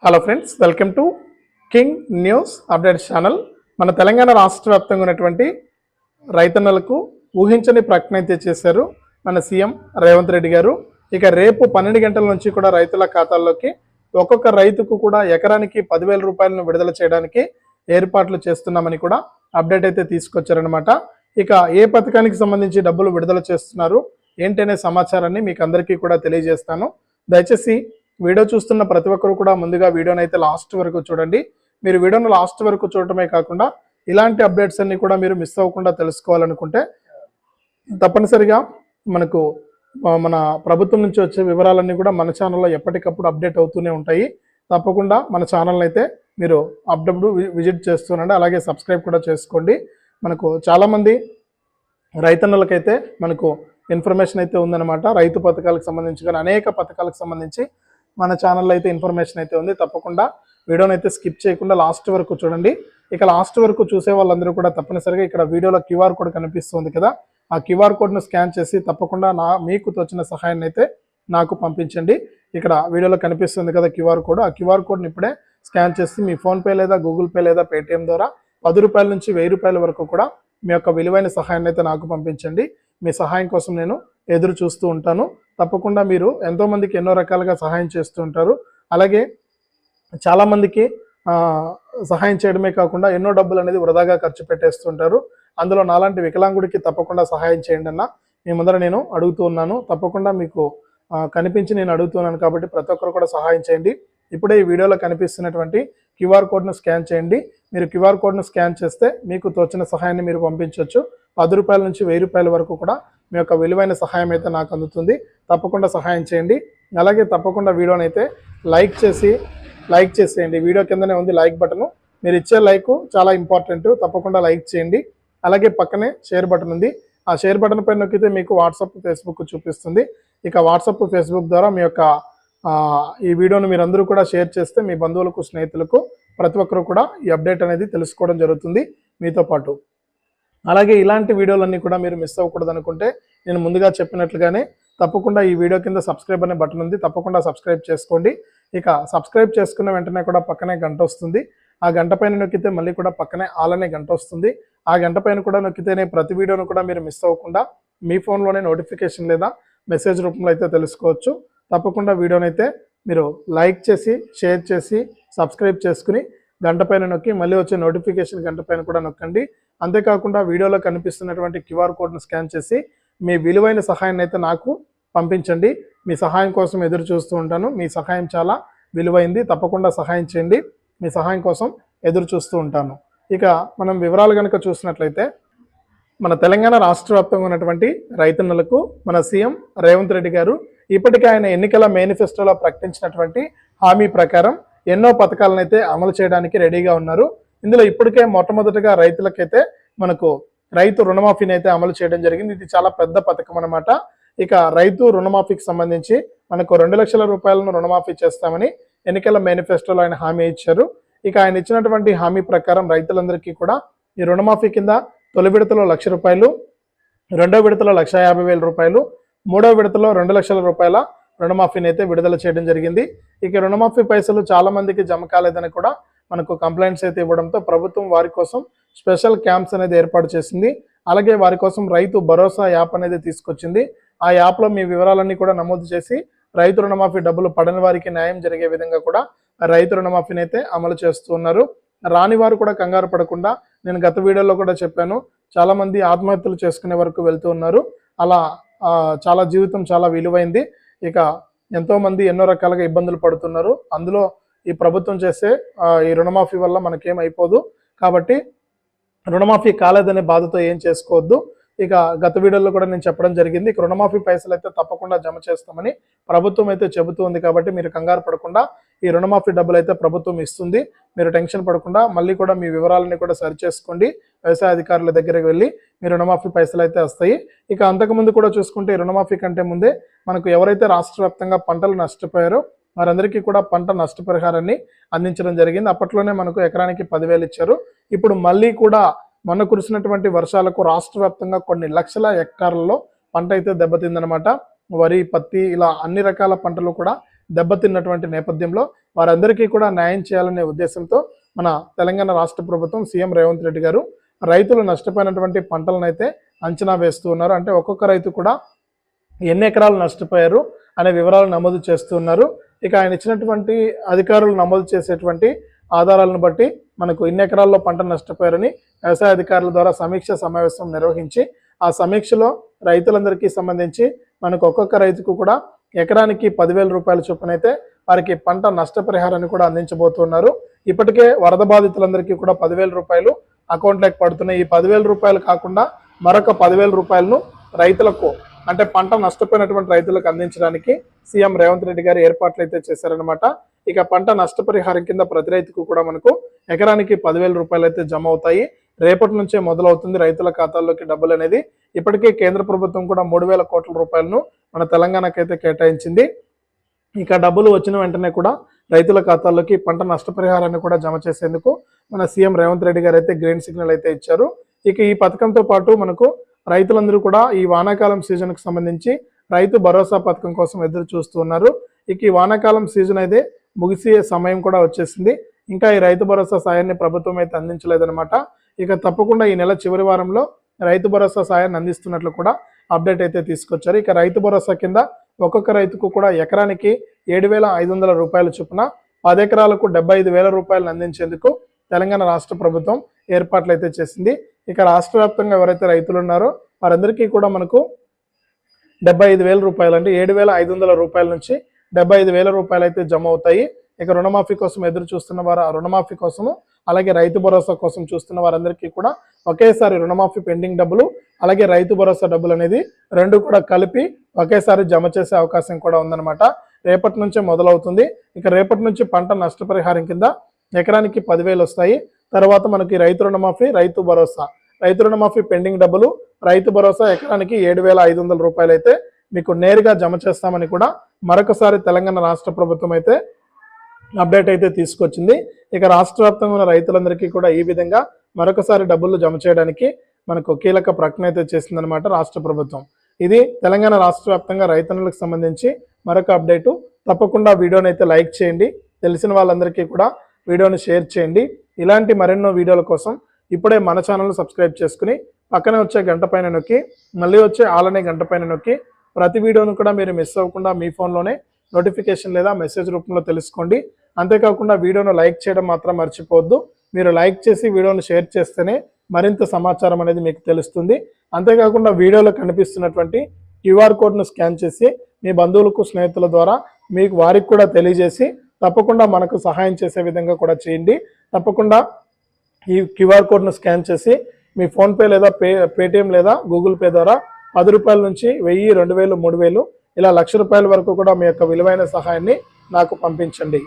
Hello friends, welcome to king news updates channel. మన తెలంగాణ రాష్ట్ర వ్యాప్తంగా ఉన్నటువంటి రైతన్నలకు ఊహించని ప్రకటన అయితే చేశారు మన సీఎం రేవంత్ రెడ్డి గారు. ఇక రేపు 12 గంటల నుంచి కూడా రైతుల ఖాతాల్లోకి ఒక్కొక్క రైతుకు కూడా ఎకరానికి 10,000 రూపాయలను విడుదల చేయడానికి ఏర్పాట్లు చేస్తున్నామని కూడా అప్డేట్ అయితే తీసుకొచ్చారనమాట. ఇక ఏ పథకానికి సంబంధించి డబ్బులు విడుదల చేస్తున్నారు ఏంటనే సమాచారాన్ని మీకు అందరికీ కూడా తెలియజేస్తాను. దయచేసి వీడియో చూస్తున్న ప్రతి ఒక్కరు కూడా ముందుగా వీడియోని అయితే లాస్ట్ వరకు చూడండి. మీరు వీడియోను లాస్ట్ వరకు చూడటమే కాకుండా ఇలాంటి అప్డేట్స్ అన్ని కూడా మీరు మిస్ అవ్వకుండా తెలుసుకోవాలనుకుంటే తప్పనిసరిగా మనకు మన ప్రభుత్వం నుంచి వచ్చే వివరాలన్నీ కూడా మన ఛానల్లో ఎప్పటికప్పుడు అప్డేట్ అవుతూనే ఉంటాయి. తప్పకుండా మన ఛానల్ని అయితే మీరు అప్పుడప్పుడు విజిట్ చేస్తుండండి. అలాగే సబ్స్క్రైబ్ కూడా చేసుకోండి. మనకు చాలామంది రైతన్నలకైతే మనకు ఇన్ఫర్మేషన్ అయితే ఉందన్నమాట. రైతు పథకాలకు సంబంధించి కానీ అనేక పథకాలకు సంబంధించి మన ఛానల్లో అయితే ఇన్ఫర్మేషన్ అయితే ఉంది. తప్పకుండా వీడియోని అయితే స్కిప్ చేయకుండా లాస్ట్ వరకు చూడండి. ఇక లాస్ట్ వరకు చూసే వాళ్ళందరూ కూడా తప్పనిసరిగా ఇక్కడ వీడియోలో క్యూఆర్ కోడ్ కనిపిస్తుంది కదా, ఆ క్యూఆర్ కోడ్ను స్కాన్ చేసి తప్పకుండా మీకు తోచిన సహాయాన్ని అయితే నాకు పంపించండి. ఇక్కడ వీడియోలో కనిపిస్తుంది కదా క్యూఆర్ కోడ్, ఆ క్యూఆర్ కోడ్ని ఇప్పుడే స్కాన్ చేసి మీ ఫోన్పే లేదా గూగుల్ పే లేదా పేటిఎం ద్వారా 10 రూపాయల నుంచి 1000 రూపాయల వరకు కూడా మీ యొక్క విలువైన సహాయాన్ని అయితే నాకు పంపించండి. మీ సహాయం కోసం నేను ఎదురు చూస్తూ ఉంటాను. తప్పకుండా మీరు ఎంతోమందికి ఎన్నో రకాలుగా సహాయం చేస్తూ ఉంటారు. అలాగే చాలామందికి సహాయం చేయడమే కాకుండా ఎన్నో డబ్బులు అనేది వృధాగా ఖర్చు పెట్టేస్తుంటారు. అందులో నాలాంటి వికలాంగుడికి తప్పకుండా సహాయం చేయండి అన్న మీ ముందర నేను అడుగుతూ ఉన్నాను. తప్పకుండా మీకు కనిపించి నేను అడుగుతున్నాను కాబట్టి ప్రతి ఒక్కరు కూడా సహాయం చేయండి. ఇప్పుడే ఈ వీడియోలో కనిపిస్తున్నటువంటి క్యూఆర్ కోడ్ను స్కాన్ చేయండి. మీరు క్యూఆర్ కోడ్ను స్కాన్ చేస్తే మీకు తోచిన సహాయాన్ని మీరు పంపించవచ్చు. 10 రూపాయల నుంచి 1000 రూపాయల వరకు కూడా మీ యొక్క విలువైన సహాయం అయితే నాకు అందుతుంది. తప్పకుండా సహాయం చేయండి. అలాగే తప్పకుండా వీడియోని అయితే లైక్ చేసేయండి. వీడియో కిందనే ఉంది లైక్ బటను. మీరు ఇచ్చే లైక్ చాలా ఇంపార్టెంట్. తప్పకుండా లైక్ చేయండి. అలాగే పక్కనే షేర్ బటన్ ఉంది. ఆ షేర్ బటన్ పైన నొక్కితే మీకు వాట్సాప్, ఫేస్బుక్ చూపిస్తుంది. ఇక వాట్సాప్, ఫేస్బుక్ ద్వారా మీ యొక్క ఈ వీడియోను మీరందరూ కూడా షేర్ చేస్తే మీ బంధువులకు, స్నేహితులకు ప్రతి ఒక్కరు కూడా ఈ అప్డేట్ అనేది తెలుసుకోవడం జరుగుతుంది మీతో పాటు. అలాగే ఇలాంటి వీడియోలన్నీ కూడా మీరు మిస్ అవ్వకూడదు అనుకుంటే నేను ముందుగా చెప్పినట్లుగానే తప్పకుండా ఈ వీడియో కింద సబ్స్క్రైబ్ అనే బటన్ ఉంది. తప్పకుండా సబ్స్క్రైబ్ చేసుకోండి. ఇక సబ్స్క్రైబ్ చేసుకున్న వెంటనే కూడా పక్కనే గంట వస్తుంది. ఆ గంట పైన నొక్కితే మళ్ళీ కూడా పక్కనే ఆల్ అనే గంట వస్తుంది. ఆ గంట పైన కూడా నొక్కితేనే ప్రతి వీడియోను కూడా మీరు మిస్ అవ్వకుండా మీ ఫోన్లోనే నోటిఫికేషన్ లేదా మెసేజ్ రూపంలో అయితే తెలుసుకోవచ్చు. తప్పకుండా వీడియోని అయితే మీరు లైక్ చేసి, షేర్ చేసి, సబ్స్క్రైబ్ చేసుకుని గంట పైన నొక్కి మళ్ళీ వచ్చే నోటిఫికేషన్ గంట పైన కూడా నొక్కండి. అంతేకాకుండా వీడియోలో కనిపిస్తున్నటువంటి క్యూఆర్ కోడ్ను స్కాన్ చేసి మీ విలువైన సహాయాన్ని అయితే నాకు పంపించండి. మీ సహాయం కోసం ఎదురు చూస్తూ ఉంటాను. మీ సహాయం చాలా విలువైంది. తప్పకుండా సహాయం చేయండి. మీ సహాయం కోసం ఎదురు చూస్తూ ఉంటాను. ఇక మనం వివరాలు కనుక చూసినట్లయితే మన తెలంగాణ రాష్ట్ర వ్యాప్తంగా ఉన్నటువంటి రైతన్నలకు మన సీఎం రేవంత్ రెడ్డి గారు ఇప్పటికే ఆయన ఎన్నికల మేనిఫెస్టోలో ప్రకటించినటువంటి హామీ ప్రకారం ఎన్నో పథకాలను అయితే అమలు చేయడానికి రెడీగా ఉన్నారు. ఇందులో ఇప్పటికే మొట్టమొదటిగా రైతులకైతే మనకు రైతు రుణమాఫీని అయితే అమలు చేయడం జరిగింది. ఇది చాలా పెద్ద పథకం అన్నమాట. ఇక రైతు రుణమాఫీకి సంబంధించి మనకు 2 లక్షల రూపాయలను రుణమాఫీ చేస్తామని ఎన్నికల మేనిఫెస్టోలో ఆయన హామీ ఇచ్చారు. ఇక ఆయన ఇచ్చినటువంటి హామీ ప్రకారం రైతులందరికీ కూడా ఈ రుణమాఫీ కింద తొలి విడతలో 1,00,000 రూపాయలు, రెండో విడతలో 1,50,000 రూపాయలు, మూడో విడతలో 2 లక్షల రూపాయల రుణమాఫీని అయితే విడుదల చేయడం జరిగింది. ఇక రుణమాఫీ పైసలు చాలా మందికి జమ కాలేదని కూడా మనకు కంప్లైంట్స్ అయితే ఇవ్వడంతో ప్రభుత్వం వారి కోసం స్పెషల్ క్యాంప్స్ అనేది ఏర్పాటు చేసింది. అలాగే వారి కోసం రైతు భరోసా యాప్ అనేది తీసుకొచ్చింది. ఆ యాప్లో మీ వివరాలన్నీ కూడా నమోదు చేసి రైతు రుణమాఫీ డబ్బులు పడని వారికి న్యాయం జరిగే విధంగా కూడా రైతు రుణమాఫీని అయితే అమలు చేస్తూ ఉన్నారు. రాని వారు కూడా కంగారు పడకుండా, నేను గత వీడియోలో కూడా చెప్పాను, చాలా మంది ఆత్మహత్యలు చేసుకునే వరకు వెళ్తూ ఉన్నారు. అలా చాలా జీవితం చాలా విలువైంది. ఇక ఎంతో మంది ఎన్నో రకాలుగా ఇబ్బందులు పడుతున్నారు. అందులో ఈ ప్రభుత్వం చేసే ఈ రుణమాఫీ వల్ల మనకేం అయిపోదు. కాబట్టి రుణమాఫీ కాలేదనే బాధతో ఏం చేసుకోవద్దు. ఇక గత వీడియోలో కూడా నేను చెప్పడం జరిగింది. ఇక రుణమాఫీ పైసలు అయితే తప్పకుండా జమ చేస్తామని ప్రభుత్వం అయితే చెబుతూ ఉంది. కాబట్టి మీరు కంగారు పడకుండా ఈ రుణమాఫీ డబ్బులు అయితే ప్రభుత్వం ఇస్తుంది. మీరు టెన్షన్ పడకుండా మళ్ళీ కూడా మీ వివరాలని కూడా సరి చేసుకోండి. వ్యవసాయ అధికారుల దగ్గరికి వెళ్ళి మీ రుణమాఫీ పైసలు అయితే వస్తాయి. ఇక అంతకుముందు కూడా చూసుకుంటే ఈ రుణమాఫీ కంటే ముందే మనకు ఎవరైతే రాష్ట్ర వ్యాప్తంగా పంటలు నష్టపోయారో వారందరికీ కూడా పంట నష్టపరిహారాన్ని అందించడం జరిగింది. అప్పట్లోనే మనకు ఎకరానికి 10,000 ఇచ్చారు. ఇప్పుడు మళ్ళీ కూడా మొన్న కురిసినటువంటి వర్షాలకు రాష్ట్ర వ్యాప్తంగా కొన్ని లక్షల హెక్టార్లలో పంట అయితే దెబ్బతిందనమాట. వరి, పత్తి ఇలా అన్ని రకాల పంటలు కూడా దెబ్బతిన్నటువంటి నేపథ్యంలో వారందరికీ కూడా న్యాయం చేయాలనే ఉద్దేశంతో మన తెలంగాణ రాష్ట్ర ప్రభుత్వం సీఎం రేవంత్ రెడ్డి గారు రైతులు నష్టపోయినటువంటి పంటలను అయితే అంచనా వేస్తూ ఉన్నారు. అంటే ఒక్కొక్క రైతు కూడా ఎన్ని ఎకరాలు నష్టపోయారు అనే వివరాలు నమోదు చేస్తున్నారు. ఇక ఆయన ఇచ్చినటువంటి అధికారులు నమోదు చేసేటువంటి ఆధారాలను బట్టి మనకు ఇన్ని ఎకరాల్లో పంట నష్టపోయారని వ్యవసాయ అధికారుల ద్వారా సమీక్ష సమావేశం నిర్వహించి ఆ సమీక్షలో రైతులందరికీ సంబంధించి మనకు ఒక్కొక్క రైతుకు కూడా ఎకరానికి 10,000 రూపాయల చొప్పున అయితే వారికి పంట నష్టపరిహారాన్ని కూడా అందించబోతున్నారు. ఇప్పటికే వరద బాధితులందరికీ కూడా 10,000 రూపాయలు అకౌంట్లోకి పడుతున్నాయి. ఈ 10,000 రూపాయలు కాకుండా మరొక 10,000 రూపాయలను రైతులకు అంటే పంట నష్టపోయినటువంటి రైతులకు అందించడానికి సీఎం రేవంత్ రెడ్డి గారు ఏర్పాట్లు అయితే చేశారనమాట. ఇక పంట నష్టపరిహారం కింద ప్రతి రైతుకు కూడా మనకు ఎకరానికి 10,000 రూపాయలు అయితే జమ అవుతాయి. రేపటి నుంచే మొదలవుతుంది రైతుల ఖాతాల్లోకి డబ్బులు అనేది. ఇప్పటికే కేంద్ర ప్రభుత్వం కూడా 3,000 కోట్ల రూపాయలను మన తెలంగాణకైతే కేటాయించింది. ఇక డబ్బులు వచ్చిన వెంటనే కూడా రైతుల ఖాతాల్లోకి పంట నష్టపరిహారాన్ని కూడా జమ చేసేందుకు మన సీఎం రేవంత్ రెడ్డి గారు అయితే గ్రీన్ సిగ్నల్ అయితే ఇచ్చారు. ఇక ఈ పథకంతో పాటు మనకు రైతులందరూ కూడా ఈ వానాకాలం సీజన్కు సంబంధించి రైతు భరోసా పథకం కోసం ఎదురు చూస్తూ ఉన్నారు. ఇక ఈ వానాకాలం సీజన్ అయితే ముగిసే సమయం కూడా వచ్చేసింది. ఇంకా ఈ రైతు భరోసా సాయాన్ని ప్రభుత్వం అయితే అందించలేదన్నమాట. ఇక తప్పకుండా ఈ నెల చివరి వారంలో రైతు భరోసా సాయాన్ని అందిస్తున్నట్లు కూడా అప్డేట్ అయితే తీసుకొచ్చారు. ఇక రైతు భరోసా కింద ఒక్కొక్క రైతుకు కూడా ఎకరానికి 7,500 రూపాయల చొప్పున 10 ఎకరాలకు 75,000 రూపాయలను అందించేందుకు తెలంగాణ రాష్ట్ర ప్రభుత్వం ఏర్పాట్లు అయితే చేసింది. ఇక రాష్ట్ర వ్యాప్తంగా ఎవరైతే రైతులు ఉన్నారో వారందరికీ కూడా మనకు 75,000 రూపాయలు అంటే 7,500 రూపాయల నుంచి 75,000 రూపాయలు అయితే జమ అవుతాయి. ఇక రుణమాఫీ కోసం ఎదురు చూస్తున్న వారు ఆ రుణమాఫీ కోసము, అలాగే రైతు భరోసా కోసం చూస్తున్న వారందరికీ కూడా ఒకేసారి రుణమాఫీ పెండింగ్ డబ్బులు అలాగే రైతు భరోసా డబ్బులు అనేది రెండు కూడా కలిపి ఒకేసారి జమ చేసే అవకాశం కూడా ఉందన్నమాట. రేపటి నుంచే మొదలవుతుంది. ఇక రేపటి నుంచి పంట నష్టపరిహారం కింద ఎకరానికి 10,000 వస్తాయి. తర్వాత మనకి రైతు రుణమాఫీ, రైతు భరోసా, రైతు రుణమాఫీ పెండింగ్ డబ్బులు, రైతు భరోసా ఎకరానికి 7,500 రూపాయలు అయితే మీకు నేరుగా జమ చేస్తామని కూడా మరొకసారి తెలంగాణ రాష్ట్ర ప్రభుత్వం అయితే అప్డేట్ అయితే తీసుకొచ్చింది. ఇక రాష్ట్ర వ్యాప్తంగా ఉన్న రైతులందరికీ కూడా ఈ విధంగా మరొకసారి డబ్బులు జమ చేయడానికి మనకు కీలక ప్రకటన అయితే చేసిందనమాట రాష్ట్ర ప్రభుత్వం. ఇది తెలంగాణ రాష్ట్ర వ్యాప్తంగా రైతన్నులకు సంబంధించి మరొక అప్డేటు. తప్పకుండా వీడియోని అయితే లైక్ చేయండి, తెలిసిన వాళ్ళందరికీ కూడా వీడియోని షేర్ చేయండి. ఇలాంటి మరెన్నో వీడియోల కోసం ఇప్పుడే మన ఛానల్ను సబ్స్క్రైబ్ చేసుకుని పక్కనే వచ్చే గంట పైన నొక్కి మళ్ళీ వచ్చే ఆలనే గంట పైన నొక్కి ప్రతి వీడియోను కూడా మీరు మిస్ అవ్వకుండా మీ ఫోన్లోనే నోటిఫికేషన్ లేదా మెసేజ్ రూపంలో తెలుసుకోండి. అంతేకాకుండా వీడియోను లైక్ చేయడం మాత్రం మర్చిపోవద్దు. మీరు లైక్ చేసి వీడియోను షేర్ చేస్తేనే మరింత సమాచారం అనేది మీకు తెలుస్తుంది. అంతేకాకుండా వీడియోలో కనిపిస్తున్నటువంటి QR కోడ్ను స్కాన్ చేసి మీ బంధువులకు స్నేహితుల ద్వారా మీకు వారికి కూడా తెలియజేసి తప్పకుండా మనకు సహాయం చేసే విధంగా కూడా చేయండి. తప్పకుండా ఈ QR కోడ్ను స్కాన్ చేసి మీ ఫోన్పే లేదా పేటిఎం లేదా గూగుల్ పే ద్వారా 10 రూపాయల నుంచి 1,000, 2,000, 3,000 ఇలా 1,00,000 రూపాయల వరకు కూడా మీ యొక్క విలువైన సహాయాన్ని నాకు పంపించండి.